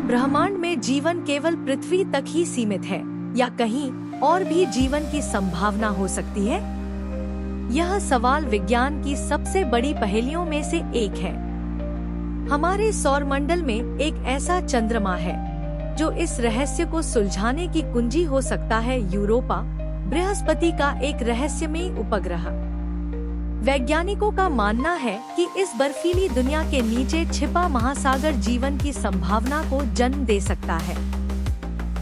ब्रह्मांड में जीवन केवल पृथ्वी तक ही सीमित है या कहीं और भी जीवन की संभावना हो सकती है? यह सवाल विज्ञान की सबसे बड़ी पहेलियों में से एक है। हमारे सौरमंडल में एक ऐसा चंद्रमा है जो इस रहस्य को सुलझाने की कुंजी हो सकता है। यूरोपा, बृहस्पति का एक रहस्यमयी उपग्रह। वैज्ञानिकों का मानना है कि इस बर्फीली दुनिया के नीचे छिपा महासागर जीवन की संभावना को जन्म दे सकता है।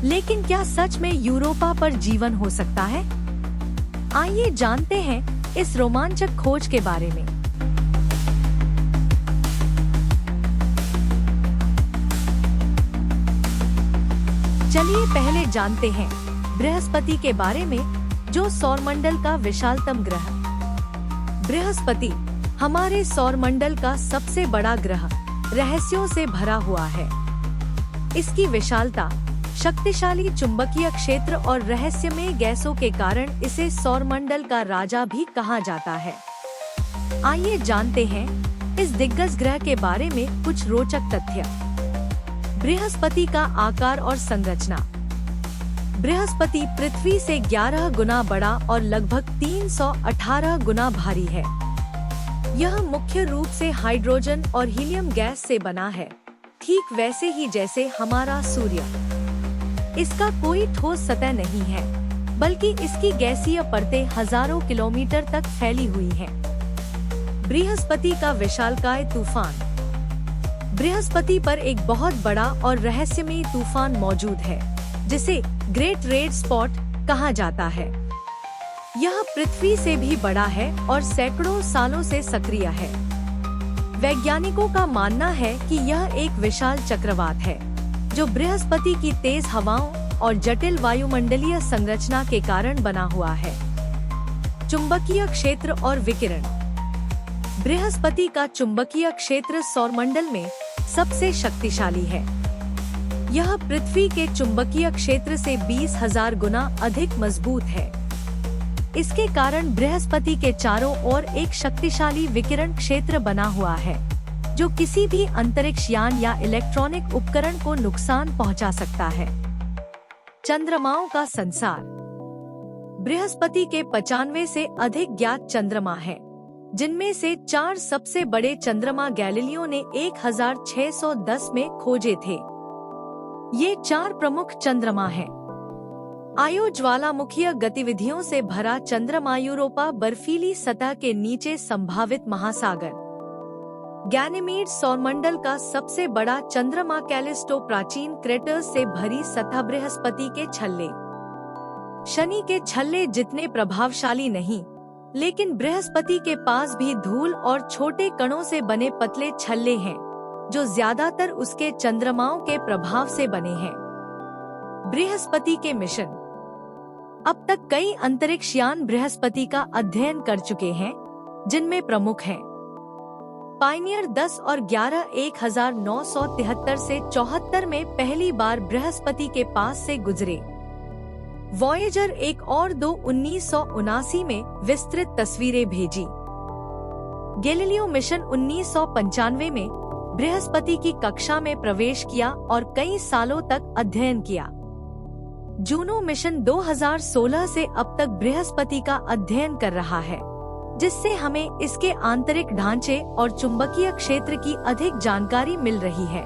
लेकिन क्या सच में यूरोपा पर जीवन हो सकता है? आइए जानते हैं इस रोमांचक खोज के बारे में। चलिए पहले जानते हैं बृहस्पति के बारे में, जो सौरमंडल का विशालतम ग्रह। बृहस्पति हमारे सौरमंडल का सबसे बड़ा ग्रह रहस्यों से भरा हुआ है। इसकी विशालता, शक्तिशाली चुंबकीय क्षेत्र और रहस्यमय गैसों के कारण इसे सौरमंडल का राजा भी कहा जाता है। आइए जानते हैं इस दिग्गज ग्रह के बारे में कुछ रोचक तथ्य। बृहस्पति का आकार और संरचना। बृहस्पति पृथ्वी से 11 गुना बड़ा और लगभग 318 गुना भारी है। यह मुख्य रूप से हाइड्रोजन और हीलियम गैस से बना है, ठीक वैसे ही जैसे हमारा सूर्य। इसका कोई ठोस सतह नहीं है, बल्कि इसकी गैसीय परतें हजारों किलोमीटर तक फैली हुई हैं। बृहस्पति का विशालकाय तूफान। बृहस्पति पर एक बहुत बड़ा और रहस्यमयी तूफान मौजूद है, जिसे ग्रेट रेड स्पॉट कहा जाता है। यह पृथ्वी से भी बड़ा है और सैकड़ों सालों से सक्रिय है। वैज्ञानिकों का मानना है कि यह एक विशाल चक्रवात है, जो बृहस्पति की तेज हवाओं और जटिल वायुमंडलीय संरचना के कारण बना हुआ है। चुंबकीय क्षेत्र और विकिरण। बृहस्पति का चुंबकीय क्षेत्र सौरमंडल में सबसे शक्तिशाली है। यह पृथ्वी के चुंबकीय क्षेत्र से 20,000 गुना अधिक मजबूत है। इसके कारण बृहस्पति के चारों ओर एक शक्तिशाली विकिरण क्षेत्र बना हुआ है, जो किसी भी अंतरिक्ष यान या इलेक्ट्रॉनिक उपकरण को नुकसान पहुंचा सकता है। चंद्रमाओं का संसार। बृहस्पति के 95 से अधिक ज्ञात चंद्रमा हैं, जिनमें से 4 सबसे बड़े चंद्रमा गैलीलियो ने 1610 में खोजे थे। ये 4 प्रमुख चंद्रमा हैं। आयो ज्वालामुखीय गतिविधियों से भरा चंद्रमा यूरोपा, बर्फीली सतह के नीचे संभावित महासागर। गैनीमीड सौरमंडल का सबसे बड़ा चंद्रमा कैलिस्टो, प्राचीन क्रेटर्स से भरी सतह। बृहस्पति के छल्ले। शनि के छल्ले जितने प्रभावशाली नहीं, लेकिन बृहस्पति के पास भी धूल और छोटे कणों से बने पतले छल्ले हैं, जो ज्यादातर उसके चंद्रमाओं के प्रभाव से बने हैं। बृहस्पति के मिशन। अब तक कई अंतरिक्ष यान बृहस्पति का अध्ययन कर चुके हैं, जिनमें प्रमुख हैं पायनियर 10 और 11 1973 से 74 में पहली बार बृहस्पति के पास से गुजरे। वॉयेजर 1 और 2 1979 में विस्तृत तस्वीरें भेजी। गैलीलियो मिशन 1995 में बृहस्पति की कक्षा में प्रवेश किया और कई सालों तक अध्ययन किया। जूनो मिशन 2016 से अब तक बृहस्पति का अध्ययन कर रहा है, जिससे हमें इसके आंतरिक ढांचे और चुंबकीय क्षेत्र की अधिक जानकारी मिल रही है।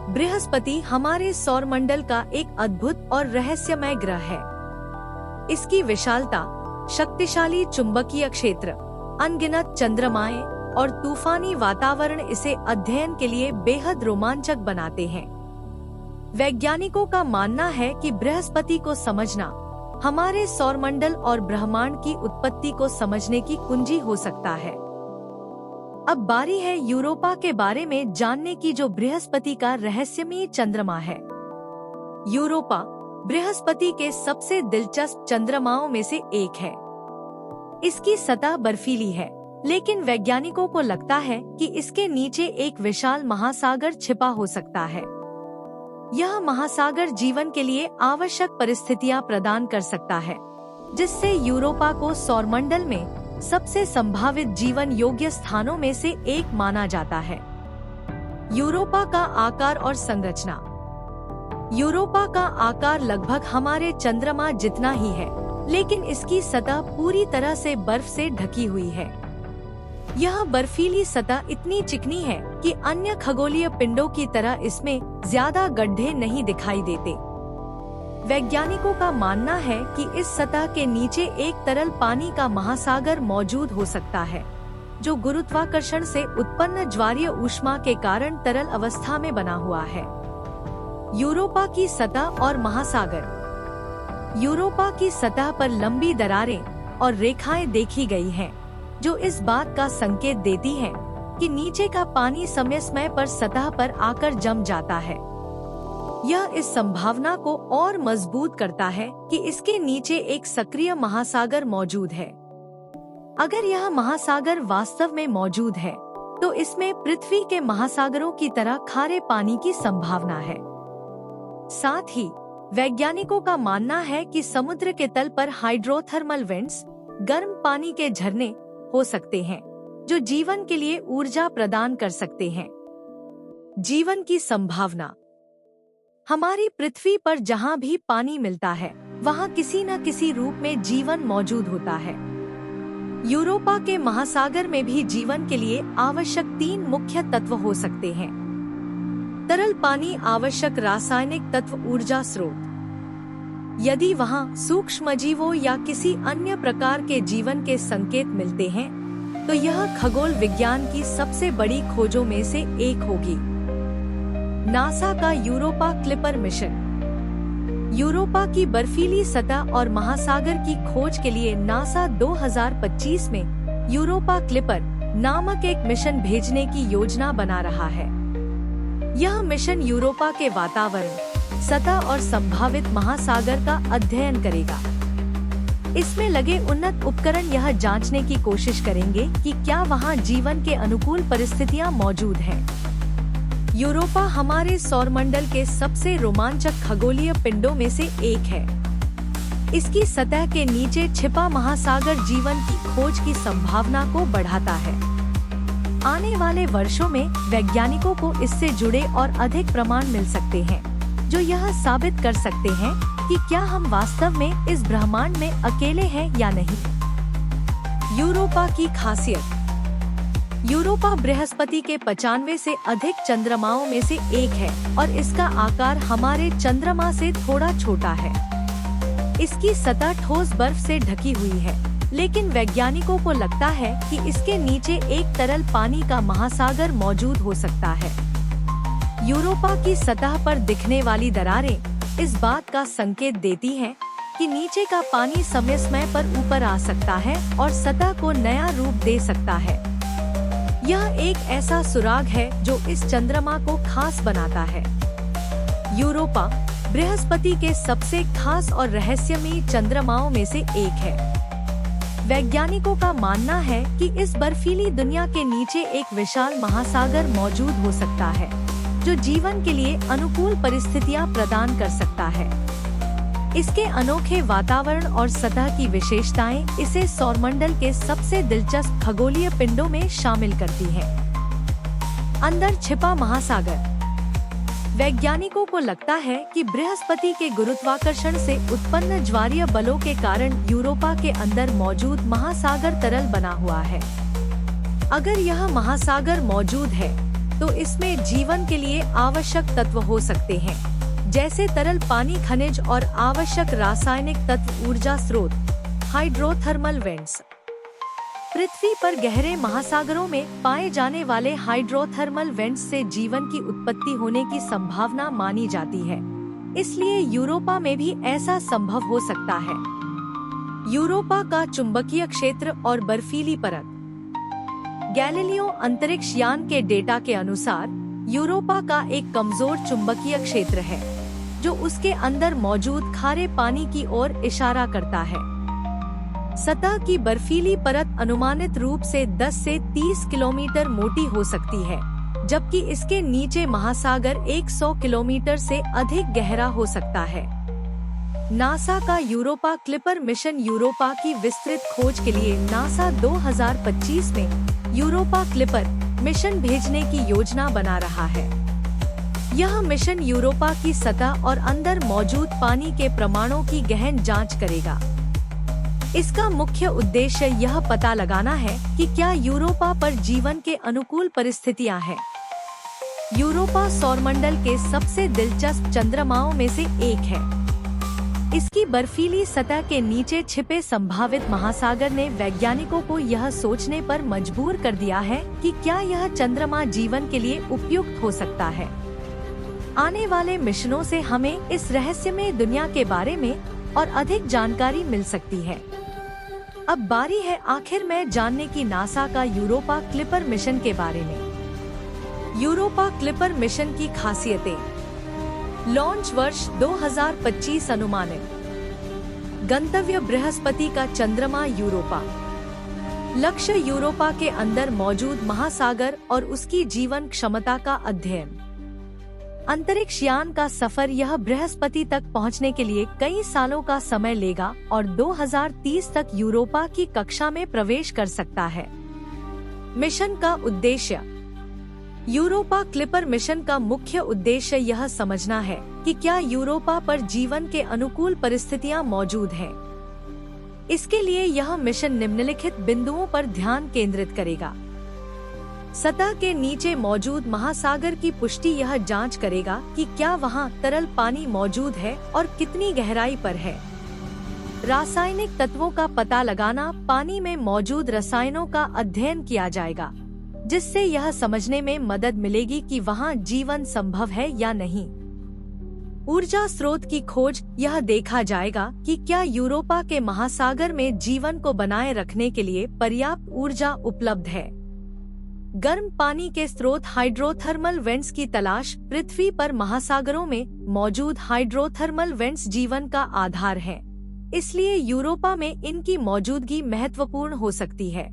बृहस्पति हमारे सौरमंडल का एक अद्भुत और रहस्यमय ग्रह है। इसकी विशालता, शक्तिशाली चुंबकीय क्षेत्र, अनगिनत चंद्रमाएं और तूफानी वातावरण इसे अध्ययन के लिए बेहद रोमांचक बनाते हैं। वैज्ञानिकों का मानना है कि बृहस्पति को समझना हमारे सौरमंडल और ब्रह्मांड की उत्पत्ति को समझने की कुंजी हो सकता है। अब बारी है यूरोपा के बारे में जानने की, जो बृहस्पति का रहस्यमयी चंद्रमा है। यूरोपा बृहस्पति के सबसे दिलचस्प चंद्रमाओं में से एक है। इसकी सतह बर्फीली है, लेकिन वैज्ञानिकों को लगता है कि इसके नीचे एक विशाल महासागर छिपा हो सकता है। यह महासागर जीवन के लिए आवश्यक परिस्थितियां प्रदान कर सकता है, जिससे यूरोपा को सौरमंडल में सबसे संभावित जीवन योग्य स्थानों में से एक माना जाता है। यूरोपा का आकार और संरचना। यूरोपा का आकार लगभग हमारे चंद्रमा जितना ही है, लेकिन इसकी सतह पूरी तरह से बर्फ से ढकी हुई है। यह बर्फीली सतह इतनी चिकनी है कि अन्य खगोलीय पिंडों की तरह इसमें ज्यादा गड्ढे नहीं दिखाई देते। वैज्ञानिकों का मानना है कि इस सतह के नीचे एक तरल पानी का महासागर मौजूद हो सकता है, जो गुरुत्वाकर्षण से उत्पन्न ज्वारीय ऊष्मा के कारण तरल अवस्था में बना हुआ है। यूरोपा की सतह और महासागर। यूरोपा की सतह पर लंबी दरारें और रेखाएं देखी गई हैं, जो इस बात का संकेत देती हैं कि नीचे का पानी समय समय पर सतह पर आकर जम जाता है। यह इस संभावना को और मजबूत करता है कि इसके नीचे एक सक्रिय महासागर मौजूद है। अगर यह महासागर वास्तव में मौजूद है, तो इसमें पृथ्वी के महासागरों की तरह खारे पानी की संभावना है। साथ ही वैज्ञानिकों का मानना है कि समुद्र के तल पर हाइड्रोथर्मल वेंट्स, गर्म पानी के झरने हो सकते हैं, जो जीवन के लिए ऊर्जा प्रदान कर सकते हैं। जीवन की संभावना। हमारी पृथ्वी पर जहाँ भी पानी मिलता है, वहाँ किसी न किसी रूप में जीवन मौजूद होता है। यूरोपा के महासागर में भी जीवन के लिए आवश्यक 3 मुख्य तत्व हो सकते हैं। तरल पानी, आवश्यक रासायनिक तत्व, ऊर्जा स्रोत। यदि वहाँ सूक्ष्मजीवों या किसी अन्य प्रकार के जीवन के संकेत मिलते हैं, तो यह खगोल विज्ञान की सबसे बड़ी खोजों में से एक होगी। नासा का यूरोपा क्लिपर मिशन। यूरोपा की बर्फीली सतह और महासागर की खोज के लिए नासा 2025 में यूरोपा क्लिपर नामक एक मिशन भेजने की योजना बना रहा है। यह मिशन यूरोपा के वातावरण, सतह और संभावित महासागर का अध्ययन करेगा। इसमें लगे उन्नत उपकरण यह जांचने की कोशिश करेंगे कि क्या वहां जीवन के अनुकूल परिस्थितियां मौजूद हैं। यूरोपा हमारे सौरमंडल के सबसे रोमांचक खगोलीय पिंडों में से एक है। इसकी सतह के नीचे छिपा महासागर जीवन की खोज की संभावना को बढ़ाता है। आने वाले वर्षों में वैज्ञानिकों को इससे जुड़े और अधिक प्रमाण मिल सकते हैं, जो यह साबित कर सकते हैं कि क्या हम वास्तव में इस ब्रह्मांड में अकेले हैं या नहीं। यूरोपा की खासियत। यूरोपा बृहस्पति के 95 से अधिक चंद्रमाओं में से एक है और इसका आकार हमारे चंद्रमा से थोड़ा छोटा है। इसकी सतह ठोस बर्फ से ढकी हुई है, लेकिन वैज्ञानिकों को लगता है कि इसके नीचे एक तरल पानी का महासागर मौजूद हो सकता है। यूरोपा की सतह पर दिखने वाली दरारें इस बात का संकेत देती हैं कि नीचे का पानी समय समय पर ऊपर आ सकता है और सतह को नया रूप दे सकता है। यह एक ऐसा सुराग है जो इस चंद्रमा को खास बनाता है। यूरोपा बृहस्पति के सबसे खास और रहस्यमयी चंद्रमाओं में से एक है। वैज्ञानिकों का मानना है कि इस बर्फीली दुनिया के नीचे एक विशाल महासागर मौजूद हो सकता है, जो जीवन के लिए अनुकूल परिस्थितियां प्रदान कर सकता है। इसके अनोखे वातावरण और सतह की विशेषताएं इसे सौरमंडल के सबसे दिलचस्प खगोलीय पिंडों में शामिल करती हैं। अंदर छिपा महासागर। वैज्ञानिकों को लगता है कि बृहस्पति के गुरुत्वाकर्षण से उत्पन्न ज्वारीय बलों के कारण यूरोपा के अंदर मौजूद महासागर तरल बना हुआ है। अगर यह महासागर मौजूद है, तो इसमें जीवन के लिए आवश्यक तत्व हो सकते हैं, जैसे तरल पानी, खनिज और आवश्यक रासायनिक तत्व, ऊर्जा स्रोत, हाइड्रोथर्मल वेंट्स। पृथ्वी पर गहरे महासागरों में पाए जाने वाले हाइड्रोथर्मल वेंट्स से जीवन की उत्पत्ति होने की संभावना मानी जाती है, इसलिए यूरोपा में भी ऐसा संभव हो सकता है। यूरोपा का चुंबकीय क्षेत्र और बर्फीली परत। गैलीलियो अंतरिक्ष यान के डेटा के अनुसार यूरोपा का एक कमजोर चुंबकीय क्षेत्र है, जो उसके अंदर मौजूद खारे पानी की ओर इशारा करता है। सतह की बर्फीली परत अनुमानित रूप से 10 से 30 किलोमीटर मोटी हो सकती है, जबकि इसके नीचे महासागर 100 किलोमीटर से अधिक गहरा हो सकता है। नासा का यूरोपा क्लिपर मिशन। यूरोपा की विस्तृत खोज के लिए नासा 2025 में यूरोपा क्लिपर मिशन भेजने की योजना बना रहा है। यह मिशन यूरोपा की सतह और अंदर मौजूद पानी के प्रमाणों की गहन जांच करेगा। इसका मुख्य उद्देश्य यह पता लगाना है कि क्या यूरोपा पर जीवन के अनुकूल परिस्थितियां हैं। यूरोपा सौरमंडल के सबसे दिलचस्प चंद्रमाओं में से एक है। इसकी बर्फीली सतह के नीचे छिपे संभावित महासागर ने वैज्ञानिकों को यह सोचने पर मजबूर कर दिया है कि क्या यह चंद्रमा जीवन के लिए उपयुक्त हो सकता है। आने वाले मिशनों से हमें इस रहस्यमय दुनिया के बारे में और अधिक जानकारी मिल सकती है। अब बारी है आखिर में जानने की नासा का यूरोपा क्लिपर मिशन के बारे में। यूरोपा क्लिपर मिशन की खासियतें। लॉन्च वर्ष 2025 अनुमानित। गंतव्य बृहस्पति का चंद्रमा यूरोपा। लक्ष्य यूरोपा के अंदर मौजूद महासागर और उसकी जीवन क्षमता का अध्ययन। अंतरिक्ष यान का सफर। यह बृहस्पति तक पहुंचने के लिए कई सालों का समय लेगा और 2030 तक यूरोपा की कक्षा में प्रवेश कर सकता है। मिशन का उद्देश्य। यूरोपा क्लिपर मिशन का मुख्य उद्देश्य यह समझना है कि क्या यूरोपा पर जीवन के अनुकूल परिस्थितियां मौजूद हैं। इसके लिए यह मिशन निम्नलिखित बिंदुओं पर ध्यान केंद्रित करेगा। सतह के नीचे मौजूद महासागर की पुष्टि। यह जांच करेगा कि क्या वहां तरल पानी मौजूद है और कितनी गहराई पर है। रासायनिक तत्वों का पता लगाना। पानी में मौजूद रसायनों का अध्ययन किया जाएगा, जिससे यह समझने में मदद मिलेगी कि वहां जीवन संभव है या नहीं। ऊर्जा स्रोत की खोज। यह देखा जाएगा कि क्या यूरोपा के महासागर में जीवन को बनाए रखने के लिए पर्याप्त ऊर्जा उपलब्ध है। गर्म पानी के स्रोत। हाइड्रोथर्मल वेंट्स की तलाश। पृथ्वी पर महासागरों में मौजूद हाइड्रोथर्मल वेंट्स जीवन का आधार हैं, इसलिए यूरोपा में इनकी मौजूदगी महत्वपूर्ण हो सकती है।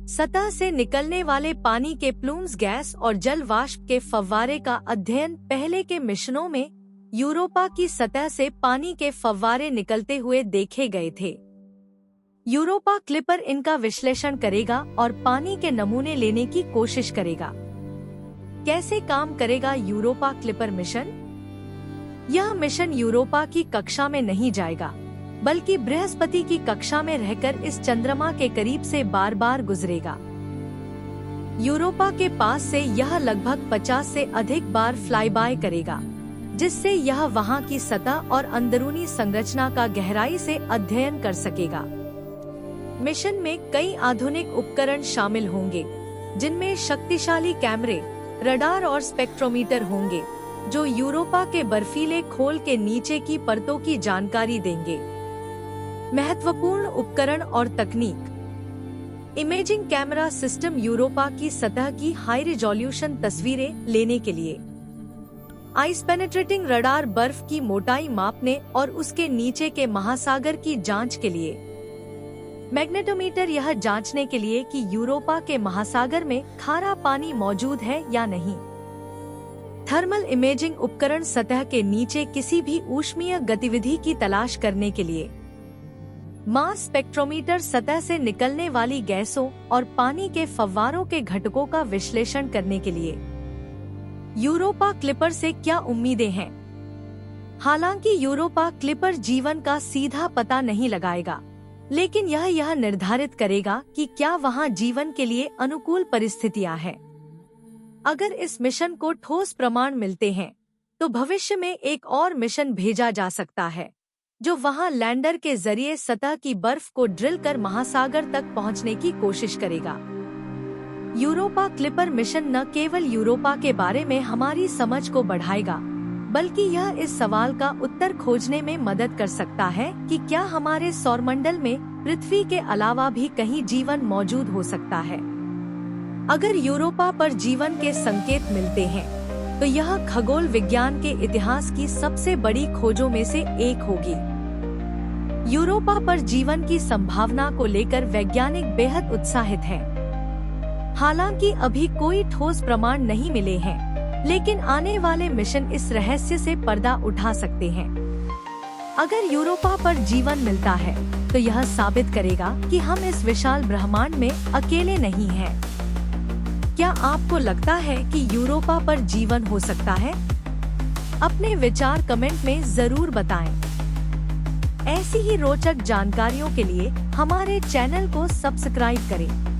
सतह से निकलने वाले पानी के प्लूम्स। गैस और जल वाष्प के फव्वारे का अध्ययन। पहले के मिशनों में यूरोपा की सतह से पानी के फव्वारे निकलते हुए देखे गए थे। यूरोपा क्लिपर इनका विश्लेषण करेगा और पानी के नमूने लेने की कोशिश करेगा। कैसे काम करेगा यूरोपा क्लिपर मिशन? यह मिशन यूरोपा की कक्षा में नहीं जाएगा, बल्कि बृहस्पति की कक्षा में रहकर इस चंद्रमा के करीब से बार बार गुजरेगा। यूरोपा के पास से यह लगभग 50 से अधिक बार फ्लाई बाय करेगा, जिससे यह वहां की सतह और अंदरूनी संरचना का गहराई से अध्ययन कर सकेगा। मिशन में कई आधुनिक उपकरण शामिल होंगे, जिनमें शक्तिशाली कैमरे, रडार और स्पेक्ट्रोमीटर होंगे, जो यूरोपा के बर्फीले खोल के नीचे की परतों की जानकारी देंगे। महत्वपूर्ण उपकरण और तकनीक। Imaging camera system. यूरोपा की सतह की हाई रिजोल्यूशन तस्वीरें लेने के लिए। Ice penetrating radar. बर्फ की मोटाई मापने और उसके नीचे के महासागर की जांच के लिए। मैग्नेटोमीटर। यह जांचने के लिए कि यूरोपा के महासागर में खारा पानी मौजूद है या नहीं। थर्मल इमेजिंग उपकरण। सतह के नीचे किसी भी ऊष्मीय गतिविधि की तलाश करने के लिए। मास स्पेक्ट्रोमीटर। सतह से निकलने वाली गैसों और पानी के फव्वारों के घटकों का विश्लेषण करने के लिए। यूरोपा क्लिपर से क्या उम्मीदें हैं? हालांकि यूरोपा क्लिपर जीवन का सीधा पता नहीं लगाएगा, लेकिन यह निर्धारित करेगा कि क्या वहां जीवन के लिए अनुकूल परिस्थितियां हैं। अगर इस मिशन को ठोस प्रमाण मिलते हैं, तो भविष्य में एक और मिशन भेजा जा सकता है, जो वहां लैंडर के जरिए सतह की बर्फ को ड्रिल कर महासागर तक पहुंचने की कोशिश करेगा। यूरोपा क्लिपर मिशन न केवल यूरोपा के बारे में हमारी समझ को बढ़ाएगा, बल्कि यह इस सवाल का उत्तर खोजने में मदद कर सकता है कि क्या हमारे सौरमंडल में पृथ्वी के अलावा भी कहीं जीवन मौजूद हो सकता है। अगर यूरोपा पर जीवन के संकेत मिलते हैं, तो यह खगोल विज्ञान के इतिहास की सबसे बड़ी खोजों में से एक होगी। यूरोपा पर जीवन की संभावना को लेकर वैज्ञानिक बेहद उत्साहित हैं। हालांकि अभी कोई ठोस प्रमाण नहीं मिले हैं, लेकिन आने वाले मिशन इस रहस्य से पर्दा उठा सकते हैं। अगर यूरोपा पर जीवन मिलता है, तो यह साबित करेगा कि हम इस विशाल ब्रह्मांड में अकेले नहीं हैं। क्या आपको लगता है कि यूरोपा पर जीवन हो सकता है? अपने विचार कमेंट में जरूर बताएं। ऐसी ही रोचक जानकारियों के लिए हमारे चैनल को सब्सक्राइब करें।